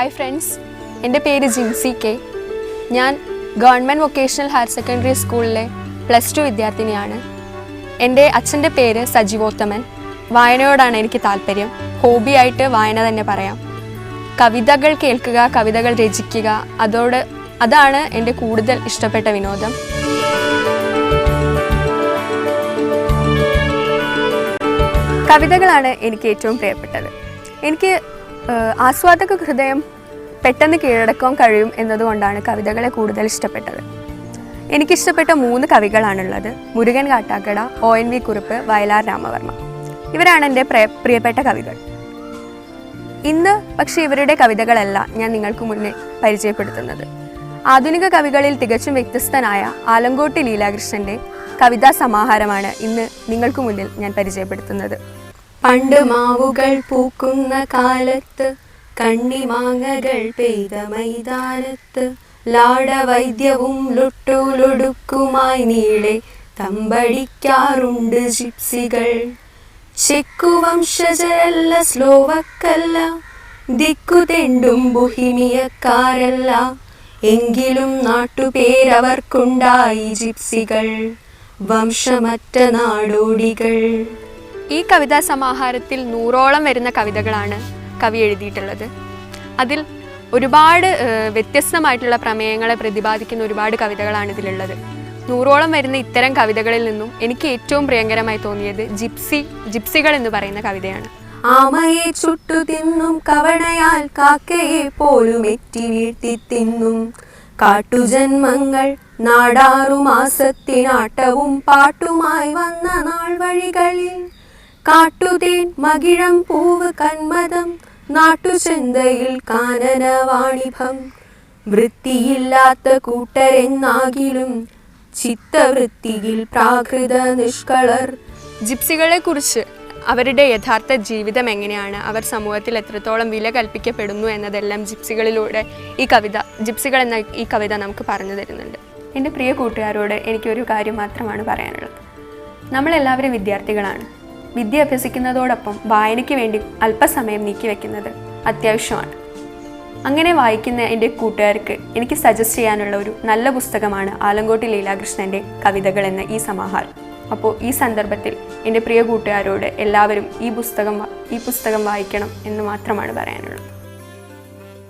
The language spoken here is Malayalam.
ഹായ് ഫ്രണ്ട്സ്, എൻ്റെ പേര് ജിൻസി കെ. ഞാൻ ഗവൺമെൻറ് വൊക്കേഷണൽ ഹയർ സെക്കൻഡറി സ്കൂളിലെ +2 വിദ്യാർത്ഥിനിയാണ്. എൻ്റെ അച്ഛൻ്റെ പേര് സജീവോത്തമൻ. വായനയോടാണ് എനിക്ക് താല്പര്യം. ഹോബിയായിട്ട് വായന തന്നെ പറയാം. കവിതകൾ കേൾക്കുക, കവിതകൾ രചിക്കുക, അതാണ് എൻ്റെ കൂടുതൽ ഇഷ്ടപ്പെട്ട വിനോദം. കവിതകളാണ് എനിക്ക് ഏറ്റവും പ്രിയപ്പെട്ടത്. എനിക്ക് ആസ്വാദക ഹൃദയം പെട്ടെന്ന് കീഴടക്കാൻ കഴിയും എന്നതുകൊണ്ടാണ് കവിതകളെ കൂടുതൽ ഇഷ്ടപ്പെട്ടത്. എനിക്കിഷ്ടപ്പെട്ട 3 കവികളാണുള്ളത്. മുരുകൻ കാട്ടാക്കട, ONV കുറുപ്പ്, വയലാർ രാമവർമ്മ. ഇവരാണ് എൻ്റെ പ്രിയപ്പെട്ട കവികൾ. ഇന്ന് പക്ഷേ ഇവരുടെ കവിതകളല്ല ഞാൻ നിങ്ങൾക്ക് മുന്നേ പരിചയപ്പെടുത്തുന്നത്. ആധുനിക കവികളിൽ തികച്ചും വ്യത്യസ്തനായ ആലങ്കോട്ട് ലീലാകൃഷ്ണൻ്റെ കവിതാ സമാഹാരമാണ് ഇന്ന് നിങ്ങൾക്ക് മുന്നിൽ ഞാൻ പരിചയപ്പെടുത്തുന്നത്. പണ്ട് മാവുകൾ പൂക്കുന്ന കാലത്ത്, കണ്ണിമാങ്ങകൾ പെയ്ത മൈതാനത്ത്, ലാടവൈദ്യവും ലൊട്ടുലൊടുക്കുമായി നീളെ തമ്പടിക്കാറുണ്ട് ജിപ്സികൾ. ചെക്കുവംശജരല്ല, സ്ലോവക്കല്ല, ദിക്കുതെണ്ടും ബൊഹിമിയക്കാരല്ല, എങ്കിലും നാട്ടുപേരവർക്കുണ്ടായി ജിപ്സികൾ, വംശമറ്റ നാടോടികൾ. ഈ കവിതാ സമാഹാരത്തിൽ 100ഓളം വരുന്ന കവിതകളാണ് കവി എഴുതിയിട്ടുള്ളത്. അതിൽ ഒരുപാട് വ്യത്യസ്തമായിട്ടുള്ള പ്രമേയങ്ങളെ പ്രതിപാദിക്കുന്ന ഒരുപാട് കവിതകളാണ് ഇതിലുള്ളത്. 100ഓളം വരുന്ന ഇത്തരം കവിതകളിൽ നിന്നും എനിക്ക് ഏറ്റവും പ്രിയങ്കരമായി തോന്നിയത് ജിപ്സികൾ എന്ന് പറയുന്ന കവിതയാണ്. ആമയെ ചുട്ടു തിന്നും, കവണയാൽ കാക്കയെ പോലും എറ്റി വീഴ്ത്തി തിന്നും, കാട്ടുജന്മങ്ങൾ നാടാറു മാസത്തിനാട്ടവും പാട്ടുമായി വന്ന നാൾ വഴികളിൽ, കാട്ടുതേൻ മകിഴം പൂവ് കന്മദം, നാട്ടുചന്തയിൽ കാനന വാണിഭം, വൃത്തിയില്ലാത്ത കൂട്ടരെന്നാകിലും ചിത്തവൃത്തിയിൽ പ്രാകൃത നിഷ്കളർ. ജിപ്സികളെ കുറിച്ച്, അവരുടെ യഥാർത്ഥ ജീവിതം എങ്ങനെയാണ്, അവർ സമൂഹത്തിൽ എത്രത്തോളം വില കൽപ്പിക്കപ്പെടുന്നു എന്നതെല്ലാം ജിപ്സികൾ എന്ന ഈ കവിത നമുക്ക് പറഞ്ഞു തരുന്നുണ്ട്. എൻ്റെ പ്രിയ കൂട്ടുകാരോട് എനിക്കൊരു കാര്യം മാത്രമാണ് പറയാനുള്ളത്. നമ്മളെല്ലാവരും വിദ്യാർത്ഥികളാണ്. വിദ്യ അഭ്യസിക്കുന്നതോടൊപ്പം വായനയ്ക്ക് വേണ്ടി അല്പസമയം നീക്കിവെക്കുന്നത് അത്യാവശ്യമാണ്. അങ്ങനെ വായിക്കുന്ന എൻ്റെ കൂട്ടുകാർക്ക് എനിക്ക് സജസ്റ്റ് ചെയ്യാനുള്ള ഒരു നല്ല പുസ്തകമാണ് ആലങ്കോട്ട് ലീലാകൃഷ്ണൻ്റെ കവിതകൾ എന്ന ഈ സമാഹാരം. അപ്പോൾ ഈ സന്ദർഭത്തിൽ എൻ്റെ പ്രിയ കൂട്ടുകാരോട് എല്ലാവരും ഈ പുസ്തകം വായിക്കണം എന്ന് മാത്രമാണ് പറയാനുള്ളത്.